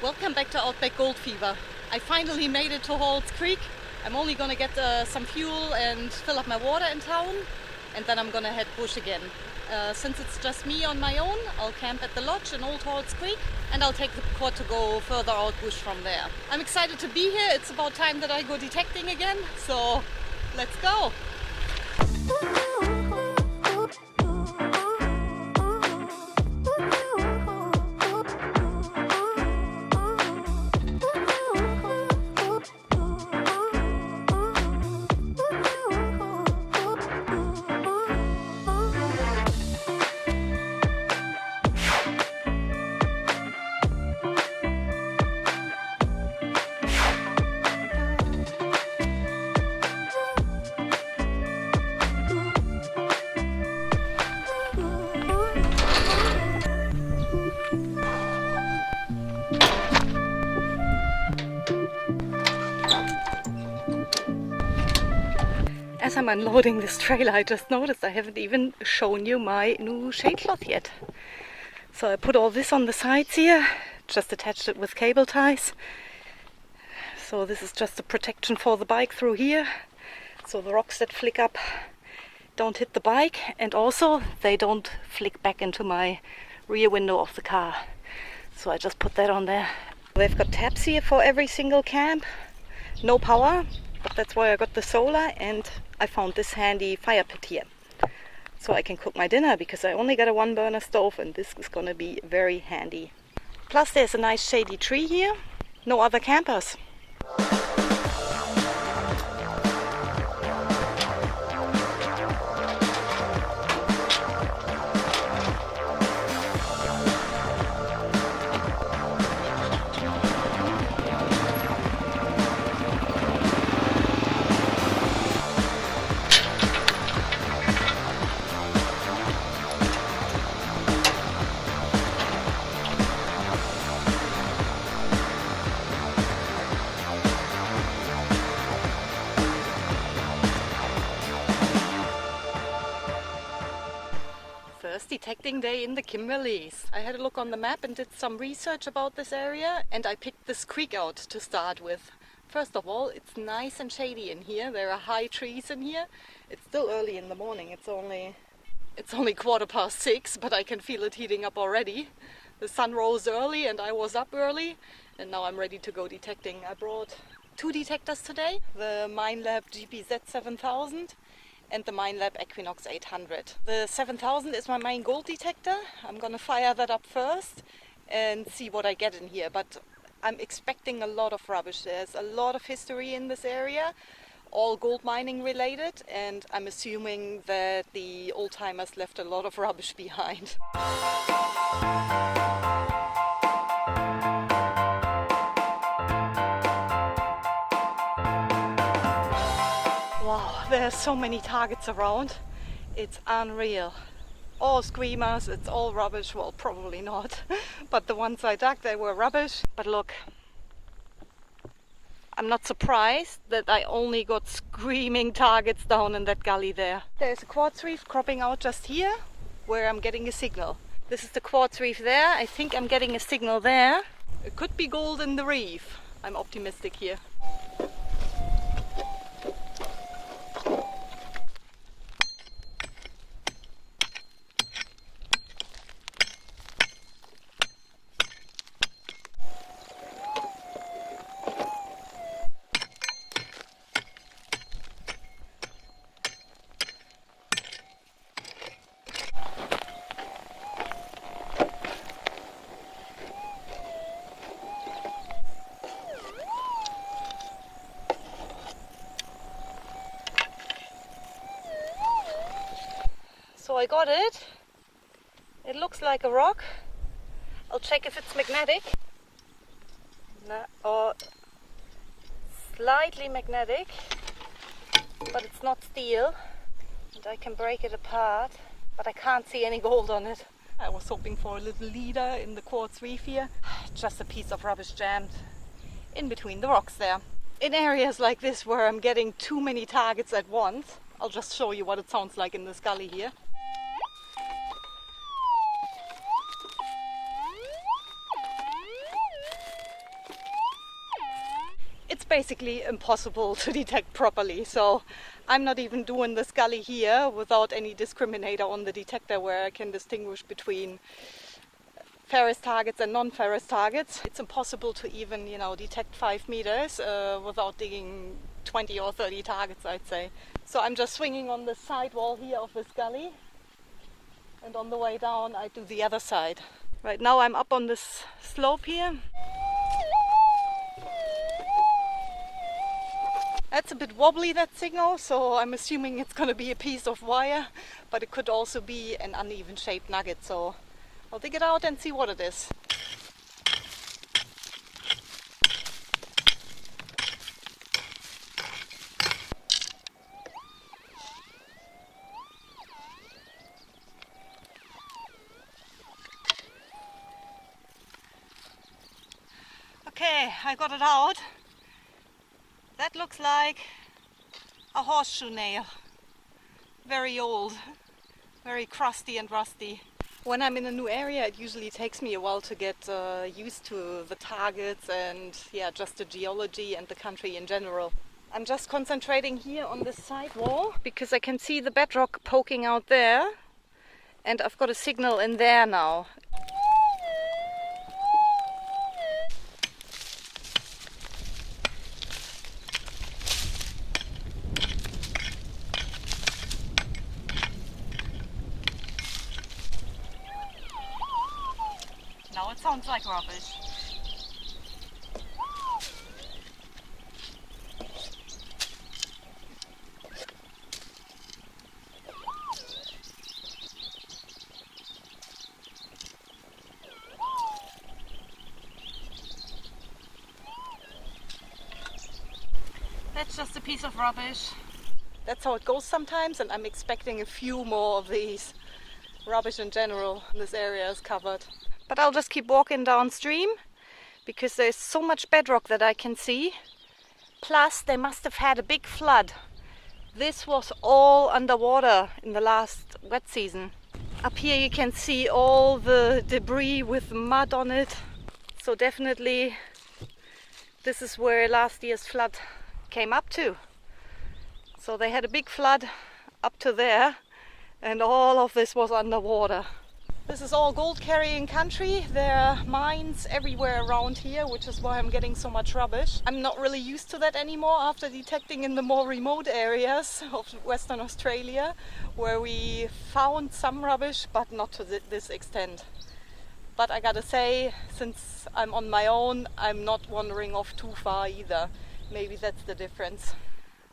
Welcome back to Outback Gold Fever. I finally made it to Halls Creek. I'm only gonna get some fuel and fill up my water in town, and then I'm gonna head bush again. Since it's just me on my own, I'll camp at the lodge in Old Halls Creek, and I'll take the quad to go further out bush from there. I'm excited to be here. It's about time that I go detecting again, so let's go! As I'm unloading this trailer, I just noticed I haven't even shown you my new shade cloth yet. So I put all this on the sides here, just attached it with cable ties. So this is just a protection for the bike through here, so the rocks that flick up don't hit the bike, and also they don't flick back into my rear window of the car. So I just put that on there. They've got taps here for every single camp. No power, but that's why I got the solar, and I found this handy fire pit here. So I can cook my dinner, because I only got a 1-burner stove, and this is gonna be very handy. Plus there's a nice shady tree here. No other campers. First detecting day in the Kimberleys. I had a look on the map and did some research about this area, and I picked this creek out to start with. First of all, it's nice and shady in here. There are high trees in here. It's still early in the morning. It's only 6:15, but I can feel it heating up already. The sun rose early and I was up early, and now I'm ready to go detecting. I brought 2 detectors today, the Minelab GPZ 7000 and the Minelab Equinox 800. The 7000 is my main gold detector. I'm gonna fire that up first and see what I get in here, but I'm expecting a lot of rubbish. There's a lot of history in this area, all gold mining related, and I'm assuming that the old-timers left a lot of rubbish behind. Wow, there are so many targets around. It's unreal. All screamers, it's all rubbish. Well, probably not. But the ones I dug, they were rubbish. But look, I'm not surprised that I only got screaming targets down in that gully there. There's a quartz reef cropping out just here, where I'm getting a signal. This is the quartz reef there. I think I'm getting a signal there. It could be gold in the reef. I'm optimistic here. So I got it. It looks like a rock. I'll check if it's magnetic. No, or slightly magnetic, but it's not steel. And I can break it apart, but I can't see any gold on it. I was hoping for a little leader in the quartz reef here. Just a piece of rubbish jammed in between the rocks there. In areas like this where I'm getting too many targets at once, I'll just show you what it sounds like in this gully here. basically impossible to detect properly. So I'm not even doing this gully here without any discriminator on the detector where I can distinguish between ferrous targets and non-ferrous targets. It's impossible to even, detect 5 meters without digging 20 or 30 targets, I'd say. So I'm just swinging on the side wall here of this gully, and on the way down I do the other side. Right now I'm up on this slope here. That's a bit wobbly, that signal, so I'm assuming it's going to be a piece of wire, but it could also be an uneven shaped nugget, so I'll dig it out and see what it is. Okay, I got it out. That looks like a horseshoe nail. Very old, very crusty and rusty. When I'm in a new area, it usually takes me a while to get used to the targets and just the geology and the country in general. I'm just concentrating here on this side wall because I can see the bedrock poking out there, and I've got a signal in there now. Now it sounds like rubbish. That's just a piece of rubbish. That's how it goes sometimes, and I'm expecting a few more of these. Rubbish in general, this area is covered. But I'll just keep walking downstream because there's so much bedrock that I can see. Plus, they must have had a big flood. This was all underwater in the last wet season. Up here you can see all the debris with mud on it. So definitely this is where last year's flood came up to. So they had a big flood up to there, and all of this was underwater. This is all gold carrying country. There are mines everywhere around here, which is why I'm getting so much rubbish. I'm not really used to that anymore after detecting in the more remote areas of Western Australia, where we found some rubbish, but not to this extent. But I gotta say, since I'm on my own, I'm not wandering off too far either. Maybe that's the difference.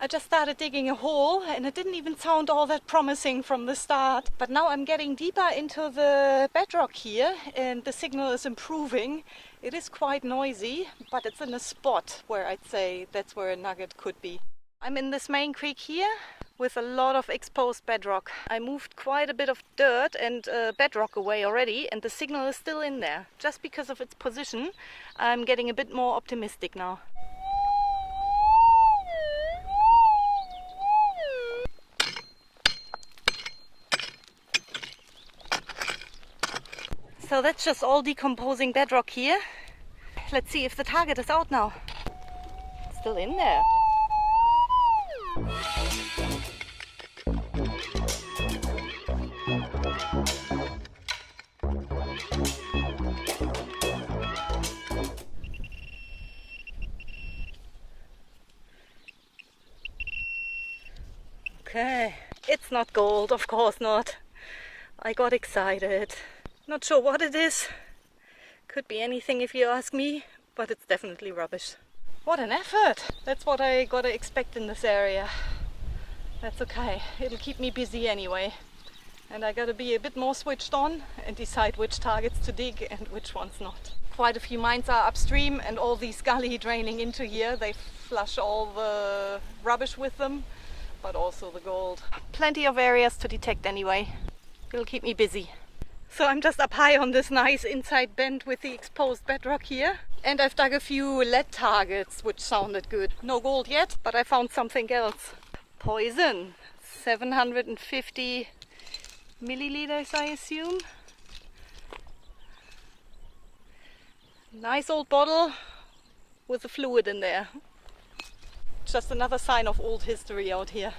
I just started digging a hole and it didn't even sound all that promising from the start. But now I'm getting deeper into the bedrock here and the signal is improving. It is quite noisy, but it's in a spot where I'd say that's where a nugget could be. I'm in this main creek here with a lot of exposed bedrock. I moved quite a bit of dirt and bedrock away already, and the signal is still in there. Just because of its position, I'm getting a bit more optimistic now. So that's just all decomposing bedrock here. Let's see if the target is out now. It's still in there. Okay, it's not gold, of course not. I got excited. Not sure what it is. Could be anything if you ask me, but it's definitely rubbish. What an effort! That's what I gotta expect in this area. That's okay, it'll keep me busy anyway. And I gotta be a bit more switched on and decide which targets to dig and which ones not. Quite a few mines are upstream, and all these gully draining into here, they flush all the rubbish with them, but also the gold. Plenty of areas to detect anyway. It'll keep me busy. So I'm just up high on this nice inside bend with the exposed bedrock here. And I've dug a few lead targets, which sounded good. No gold yet, but I found something else. Poison. 750 milliliters, I assume. Nice old bottle with the fluid in there. Just another sign of old history out here.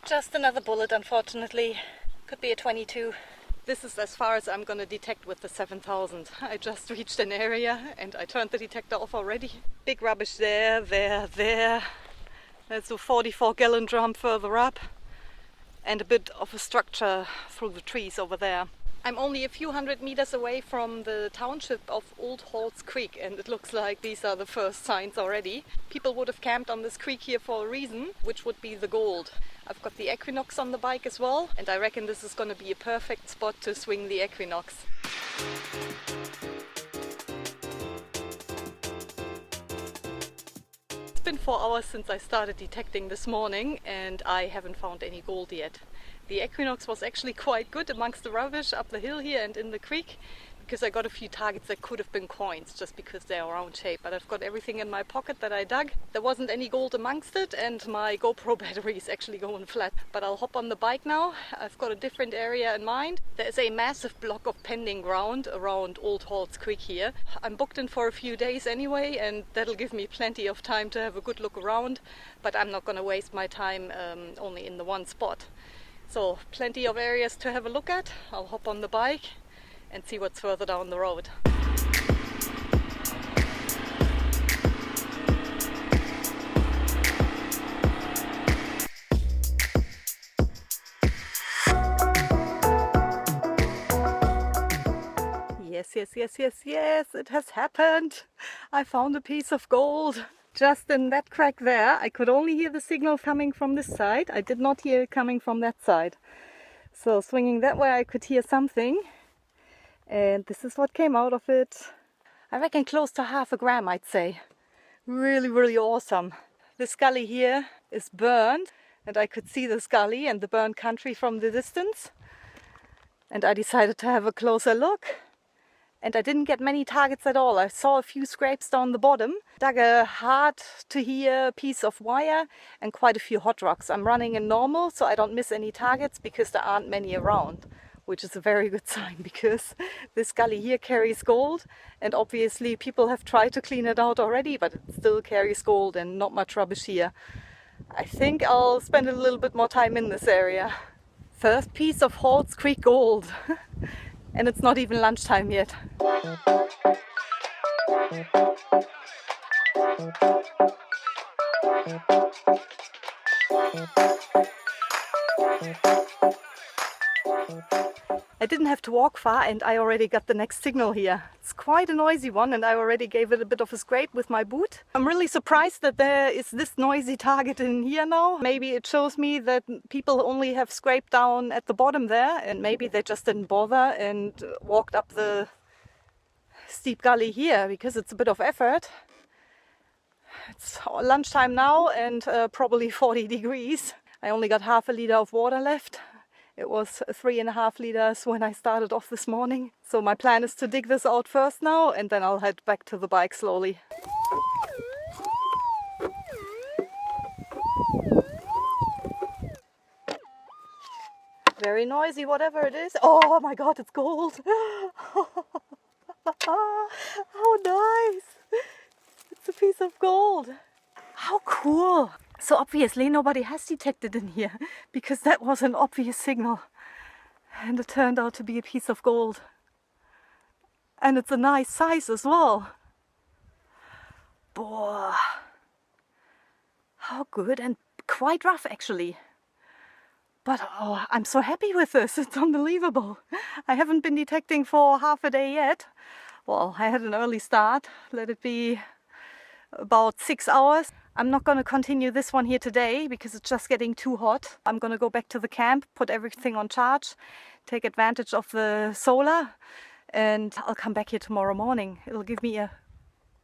Just another bullet, unfortunately. Could be a 22. This is as far as I'm gonna detect with the 7000. I just reached an area and I turned the detector off already. Big rubbish there. There's a 44-gallon drum further up and a bit of a structure through the trees over there. I'm only a few hundred meters away from the township of Old Halls Creek, and it looks like these are the first signs already. People would have camped on this creek here for a reason, which would be the gold. I've got the Equinox on the bike as well, and I reckon this is going to be a perfect spot to swing the Equinox. It's been 4 hours since I started detecting this morning, and I haven't found any gold yet. The Equinox was actually quite good amongst the rubbish up the hill here and in the creek, because I got a few targets that could have been coins just because they are round shape, but I've got everything in my pocket that I dug. There wasn't any gold amongst it, and my GoPro battery is actually going flat. But I'll hop on the bike now. I've got a different area in mind. There is a massive block of pending ground around Old Halls Creek here. I'm booked in for a few days anyway, and that'll give me plenty of time to have a good look around, but I'm not going to waste my time only in the one spot. So plenty of areas to have a look at. I'll hop on the bike and see what's further down the road. Yes, it has happened. I found a piece of gold. Just in that crack there, I could only hear the signal coming from this side. I did not hear it coming from that side. So swinging that way I could hear something. And this is what came out of it. I reckon close to 0.5 gram, I'd say. Really awesome. This gully here is burned, and I could see this gully and the burned country from the distance. And I decided to have a closer look. And I didn't get many targets at all. I saw a few scrapes down the bottom, dug a hard to hear piece of wire and quite a few hot rocks. I'm running in normal so I don't miss any targets because there aren't many around, which is a very good sign because this gully here carries gold, and obviously people have tried to clean it out already, but it still carries gold and not much rubbish here. I think I'll spend a little bit more time in this area. First piece of Halls Creek gold. And it's not even lunchtime yet. I didn't have to walk far and I already got the next signal here. It's quite a noisy one and I already gave it a bit of a scrape with my boot. I'm really surprised that there is this noisy target in here now. Maybe it shows me that people only have scraped down at the bottom there, and maybe they just didn't bother and walked up the steep gully here because it's a bit of effort. It's lunchtime now and probably 40 degrees. I only got 0.5 liter of water left. It was 3.5 liters when I started off this morning. So my plan is to dig this out first now and then I'll head back to the bike slowly. Very noisy, whatever it is. Oh my god, it's gold! How nice! It's a piece of gold. How cool! So obviously nobody has detected in here because that was an obvious signal. And it turned out to be a piece of gold. And it's a nice size as well. Boah! How good, and quite rough actually. But oh, I'm so happy with this, it's unbelievable. I haven't been detecting for half a day yet. Well, I had an early start, let it be about 6 hours. I'm not going to continue this one here today because it's just getting too hot. I'm going to go back to the camp, put everything on charge, take advantage of the solar, and I'll come back here tomorrow morning. It'll give me a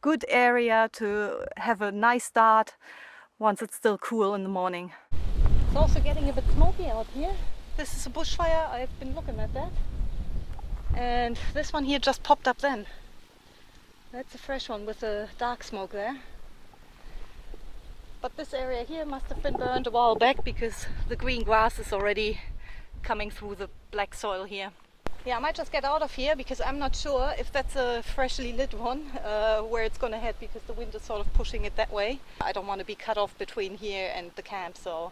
good area to have a nice start once it's still cool in the morning. It's also getting a bit smoky out here. This is a bushfire, I've been looking at that. And this one here just popped up then. That's a fresh one with a dark smoke there. But this area here must have been burned a while back because the green grass is already coming through the black soil here. Yeah, I might just get out of here because I'm not sure if that's a freshly lit one, where it's gonna head, because the wind is sort of pushing it that way. I don't want to be cut off between here and the camp, so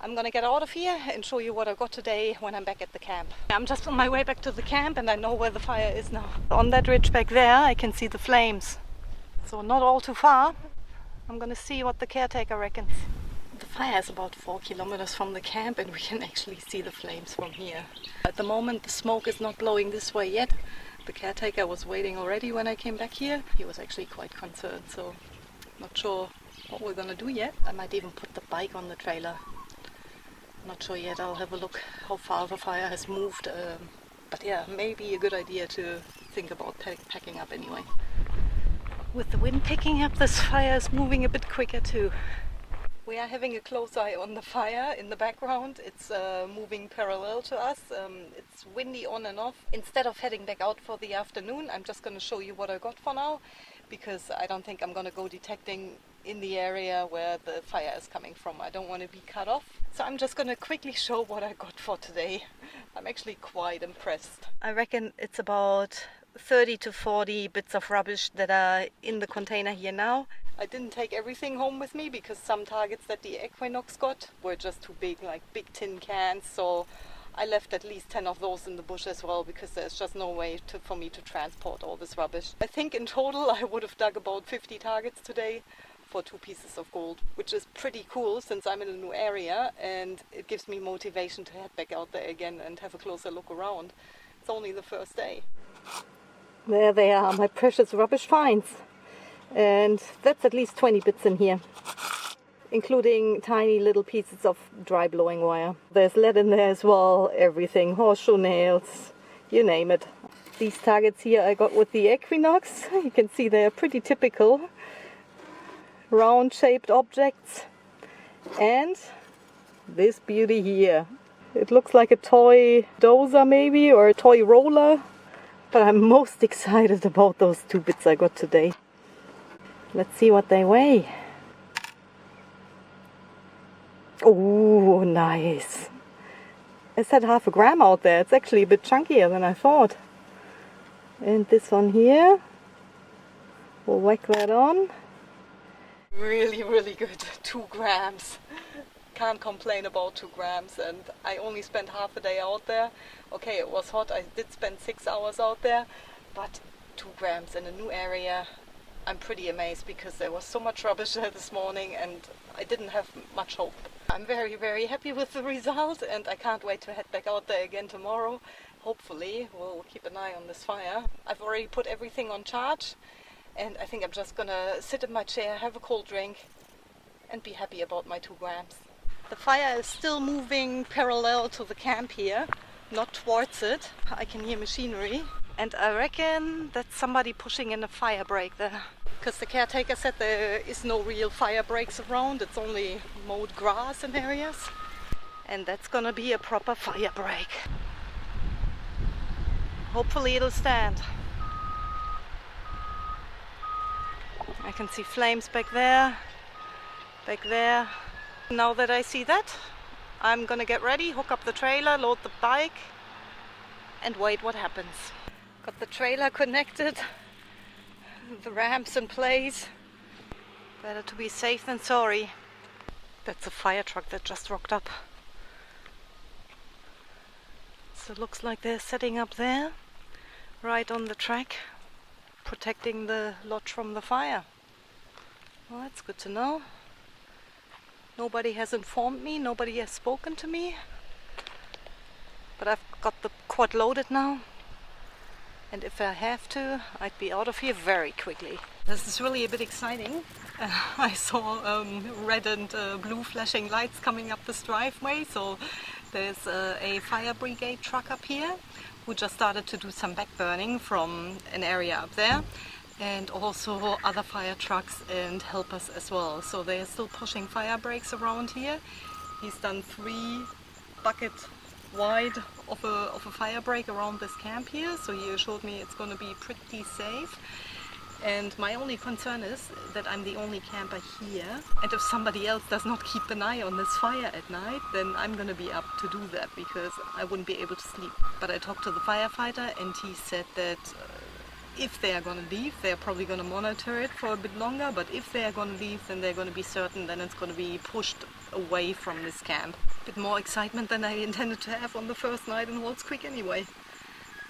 I'm gonna get out of here and show you what I got today when I'm back at the camp. I'm just on my way back to the camp and I know where the fire is now. On that ridge back there I can see the flames. So not all too far. I'm gonna see what the caretaker reckons. The fire is about 4 kilometers from the camp and we can actually see the flames from here. At the moment the smoke is not blowing this way yet. The caretaker was waiting already when I came back here. He was actually quite concerned, so not sure what we're gonna do yet. I might even put the bike on the trailer. Not sure yet. I'll have a look how far the fire has moved. But yeah, maybe a good idea to think about packing up anyway. With the wind picking up, this fire is moving a bit quicker too. We are having a close eye on the fire in the background. It's moving parallel to us. It's windy on and off. Instead of heading back out for the afternoon, I'm just going to show you what I got for now, because I don't think I'm going to go detecting in the area where the fire is coming from. I don't want to be cut off. So I'm just going to quickly show what I got for today. I'm actually quite impressed. I reckon it's about 30 to 40 bits of rubbish that are in the container here now. I didn't take everything home with me because some targets that the Equinox got were just too big, like big tin cans. So I left at least 10 of those in the bush as well, because there's just no way for me to transport all this rubbish. I think in total I would have dug about 50 targets today for 2 pieces of gold, which is pretty cool since I'm in a new area, and it gives me motivation to head back out there again and have a closer look around. It's only the first day. There they are, my precious rubbish finds. And that's at least 20 bits in here, including tiny little pieces of dry blowing wire. There's lead in there as well, everything, horseshoe nails, you name it. These targets here I got with the Equinox. You can see they're pretty typical round shaped objects. And this beauty here. It looks like a toy dozer maybe, or a toy roller. But I'm most excited about those 2 bits I got today. Let's see what they weigh. Oh, nice. I said half a gram out there. It's actually a bit chunkier than I thought. And this one here. We'll whack that on. Really, really good. 2 grams. Can't complain about 2 grams. And I only spent half a day out there. Okay, it was hot. I did spend 6 hours out there. But 2 grams in a new area. I'm pretty amazed because there was so much rubbish there this morning and I didn't have much hope. I'm very, very happy with the result and I can't wait to head back out there again tomorrow. Hopefully we'll keep an eye on this fire. I've already put everything on charge and I think I'm just gonna sit in my chair, have a cold drink and be happy about my 2 grams. The fire is still moving parallel to the camp here, not towards it. I can hear machinery. And I reckon that's somebody pushing in a fire break there. Because the caretaker said there is no real fire breaks around, it's only mowed grass in areas. And that's gonna be a proper fire break. Hopefully it'll stand. I can see flames back there, back there. Now that I see that, I'm gonna get ready, hook up the trailer, load the bike and wait what happens. Got the trailer connected, the ramps in place. Better to be safe than sorry. That's a fire truck that just rocked up. So it looks like they're setting up there, right on the track, protecting the lodge from the fire. Well, that's good to know. Nobody has informed me, nobody has spoken to me. But I've got the quad loaded now. And if I have to, I'd be out of here very quickly. This is really a bit exciting. I saw red and blue flashing lights coming up this driveway. So there's a fire brigade truck up here who just started to do some backburning from an area up there. And also other fire trucks and helpers as well. So they're still pushing fire breaks around here. He's done 3 bucket wide of a fire break around this camp here, so he assured me it's going to be pretty safe. And my only concern is that I'm the only camper here, and if somebody else does not keep an eye on this fire at night, then I'm gonna be up to do that because I wouldn't be able to sleep. But I talked to the firefighter and he said that if they are gonna leave, they're probably gonna monitor it for a bit longer, but if they are gonna leave, then they're gonna be certain then it's gonna be pushed away from this camp. A bit more excitement than I intended to have on the first night in Waltz Creek anyway.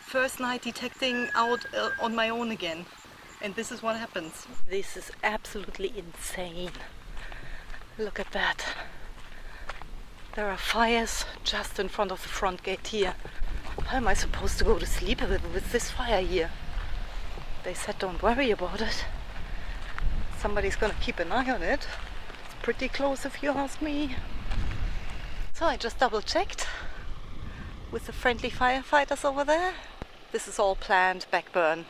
First night detecting out on my own again. And this is what happens. This is absolutely insane. Look at that. There are fires just in front of the front gate here. How am I supposed to go to sleep with this fire here? They said don't worry about it. Somebody's gonna keep an eye on it. It's pretty close if you ask me. So I just double checked with the friendly firefighters over there. This is all planned backburn.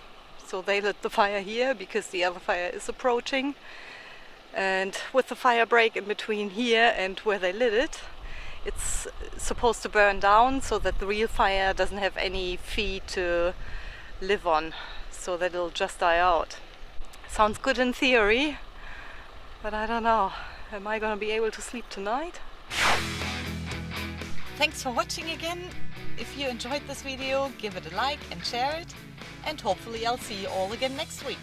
So they lit the fire here because the other fire is approaching. And with the fire break in between here and where they lit it, it's supposed to burn down so that the real fire doesn't have any feed to live on, so that it'll just die out. Sounds good in theory, but I don't know. Am I gonna be able to sleep tonight? Thanks for watching again. If you enjoyed this video, give it a like and share it. And hopefully I'll see you all again next week.